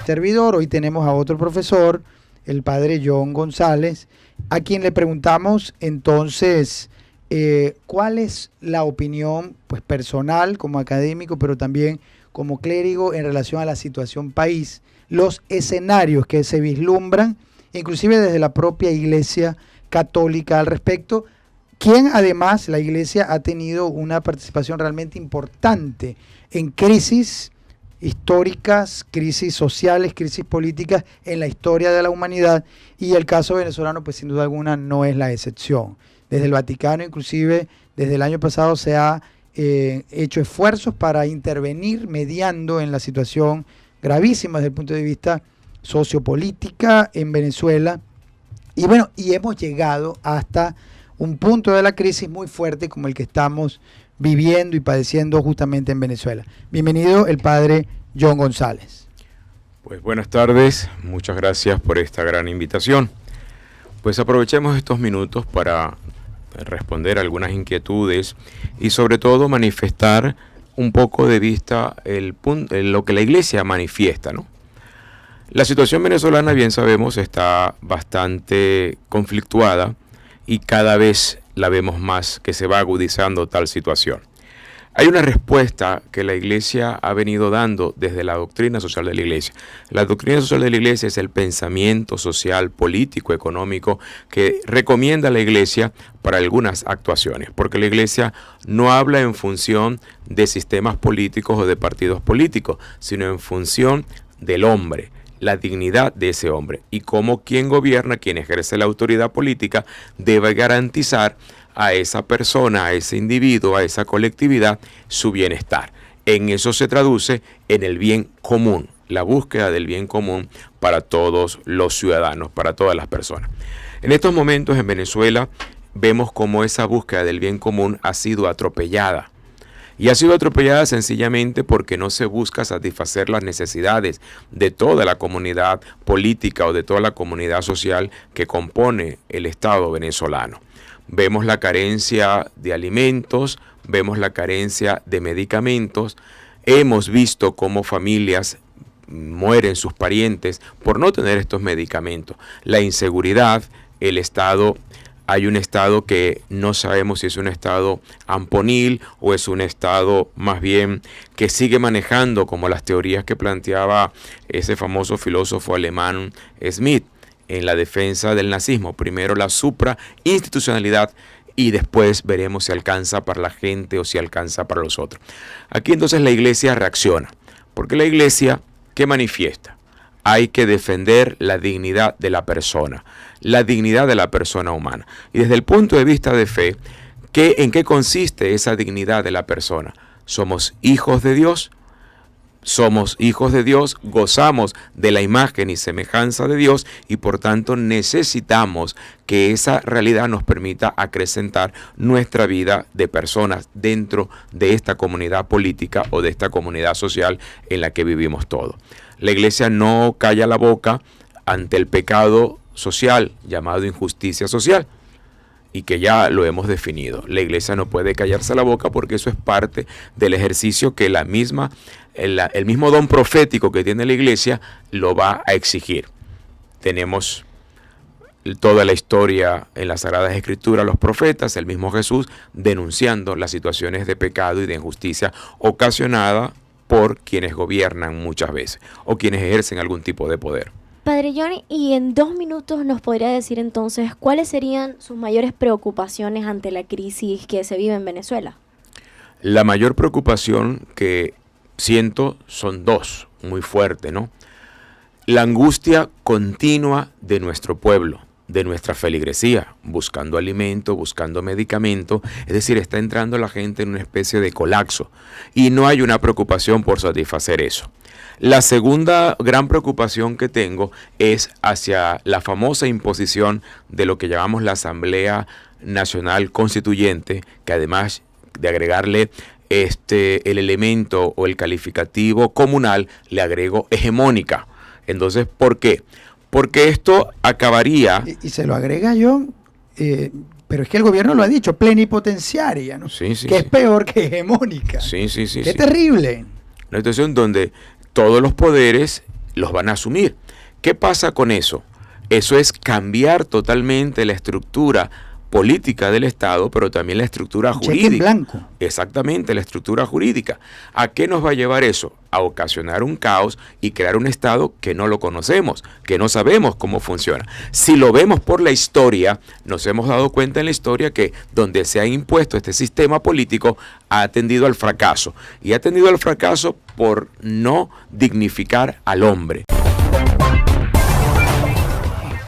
servidor. Hoy tenemos a otro profesor, el padre John González, a quien le preguntamos entonces cuál es la opinión pues, personal como académico, pero también como clérigo en relación a la situación país, los escenarios que se vislumbran, inclusive desde la propia Iglesia Católica al respecto, quien además la Iglesia ha tenido una participación realmente importante en crisis históricas, crisis sociales, crisis políticas en la historia de la humanidad, y el caso venezolano pues sin duda alguna no es la excepción. Desde el Vaticano, inclusive desde el año pasado, se ha hecho esfuerzos para intervenir mediando en la situación gravísima desde el punto de vista sociopolítica en Venezuela, y bueno, y hemos llegado hasta un punto de la crisis muy fuerte como el que estamos viviendo y padeciendo justamente en Venezuela. Bienvenido el padre John González. Pues buenas tardes, muchas gracias por esta gran invitación. Pues aprovechemos estos minutos para responder algunas inquietudes y sobre todo manifestar un poco de vista lo que la Iglesia manifiesta, ¿no? La situación venezolana, bien sabemos, está bastante conflictuada y cada vez la vemos más que se va agudizando tal situación. Hay una respuesta que la Iglesia ha venido dando desde la doctrina social de la Iglesia. La doctrina social de la Iglesia es el pensamiento social, político, económico que recomienda la Iglesia para algunas actuaciones, porque la Iglesia no habla en función de sistemas políticos o de partidos políticos, sino en función del hombre, la dignidad de ese hombre y cómo quien gobierna, quien ejerce la autoridad política, debe garantizar a esa persona, a ese individuo, a esa colectividad, su bienestar. En eso se traduce en el bien común, la búsqueda del bien común para todos los ciudadanos, para todas las personas. En estos momentos en Venezuela vemos cómo esa búsqueda del bien común ha sido atropellada. Y ha sido atropellada sencillamente porque no se busca satisfacer las necesidades de toda la comunidad política o de toda la comunidad social que compone el Estado venezolano. Vemos la carencia de alimentos, vemos la carencia de medicamentos, hemos visto cómo familias mueren sus parientes por no tener estos medicamentos. La inseguridad, el Estado, hay un Estado que no sabemos si es un Estado amponil o es un Estado más bien que sigue manejando como las teorías que planteaba ese famoso filósofo alemán Smith en la defensa del nazismo. Primero la suprainstitucionalidad y después veremos si alcanza para la gente o si alcanza para los otros. Aquí entonces la Iglesia reacciona, porque la Iglesia, ¿qué manifiesta? Hay que defender la dignidad de la persona humana. Y desde el punto de vista de fe, ¿en qué consiste esa dignidad de la persona? Somos hijos de Dios, gozamos de la imagen y semejanza de Dios y por tanto necesitamos que esa realidad nos permita acrecentar nuestra vida de personas dentro de esta comunidad política o de esta comunidad social en la que vivimos todos. La Iglesia no calla la boca ante el pecado social llamado injusticia social, y que ya lo hemos definido. La Iglesia no puede callarse la boca porque eso es parte del ejercicio que el mismo don profético que tiene la Iglesia lo va a exigir. Tenemos toda la historia en las Sagradas Escrituras, los profetas, el mismo Jesús, denunciando las situaciones de pecado y de injusticia ocasionada por quienes gobiernan muchas veces o quienes ejercen algún tipo de poder. Padre John, y en 2 minutos nos podría decir entonces cuáles serían sus mayores preocupaciones ante la crisis que se vive en Venezuela. La mayor preocupación que siento son dos, muy fuertes, ¿no? La angustia continua de nuestro pueblo, de nuestra feligresía, buscando alimento, buscando medicamento, es decir, está entrando la gente en una especie de colapso y no hay una preocupación por satisfacer eso. La segunda gran preocupación que tengo es hacia la famosa imposición de lo que llamamos la Asamblea Nacional Constituyente, que además de agregarle el elemento o el calificativo comunal, le agrego hegemónica. Entonces, ¿por qué? Porque esto acabaría... Y se lo agrega yo, pero es que el gobierno lo ha dicho, plenipotenciaria, ¿no? Sí, que es peor que hegemónica. Sí. ¡Qué terrible! Una situación donde todos los poderes los van a asumir. ¿Qué pasa con eso? Eso es cambiar totalmente la estructura política del Estado, pero también la estructura Cheque en jurídica. blanco. Exactamente, la estructura jurídica. ¿A qué nos va a llevar eso? A ocasionar un caos y crear un Estado que no lo conocemos, que no sabemos cómo funciona. Si lo vemos por la historia, nos hemos dado cuenta en la historia que donde se ha impuesto este sistema político ha tendido al fracaso. Y ha tendido al fracaso por no dignificar al hombre.